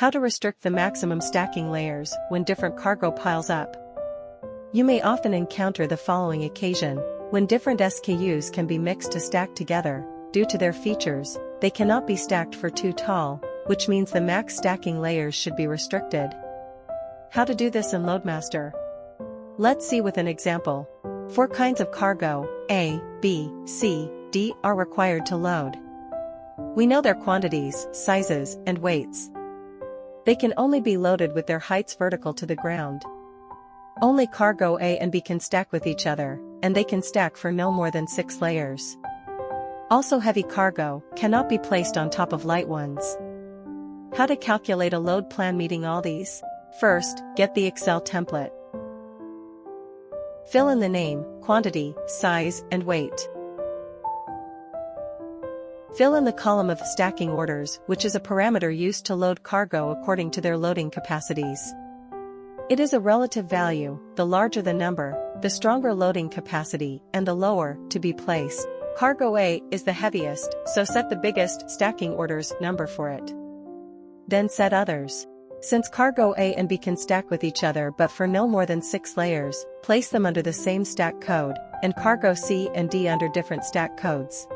How to restrict the maximum stacking layers when different cargo piles up. You may often encounter the following occasion: when different SKUs can be mixed to stack together. Due to their features, they cannot be stacked for too tall, which means the max stacking layers should be restricted. How to do this in LoadMaster? Let's see with an example. 4 kinds of cargo, A, B, C, D, are required to load. We know their quantities, sizes, and weights. They can only be loaded with their heights vertical to the ground. Only cargo A and B can stack with each other, and they can stack for no more than 6 layers. Also, heavy cargo cannot be placed on top of light ones. How to calculate a load plan meeting all these? First, get the Excel template. Fill in the name, quantity, size, and weight. Fill in the column of stacking orders, which is a parameter used to load cargo according to their loading capacities. It is a relative value. The larger the number, the stronger loading capacity, and the lower to be placed. Cargo A is the heaviest, so set the biggest stacking orders number for it. Then set others. Since cargo A and B can stack with each other but for no more than 6 layers, place them under the same stack code, and cargo C and D under different stack codes.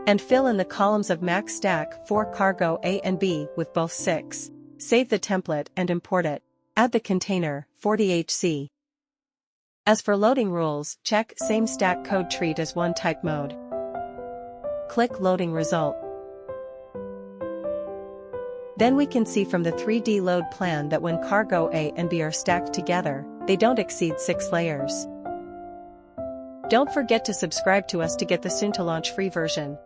And fill in the columns of max stack for cargo A and B with both 6. Save the template and import it. Add the container, 40HC. As for loading rules, check same stack code treat as one type mode. Click loading result. Then we can see from the 3D load plan that when cargo A and B are stacked together, they don't exceed 6 layers. Don't forget to subscribe to us to get the soon-to-launch free version.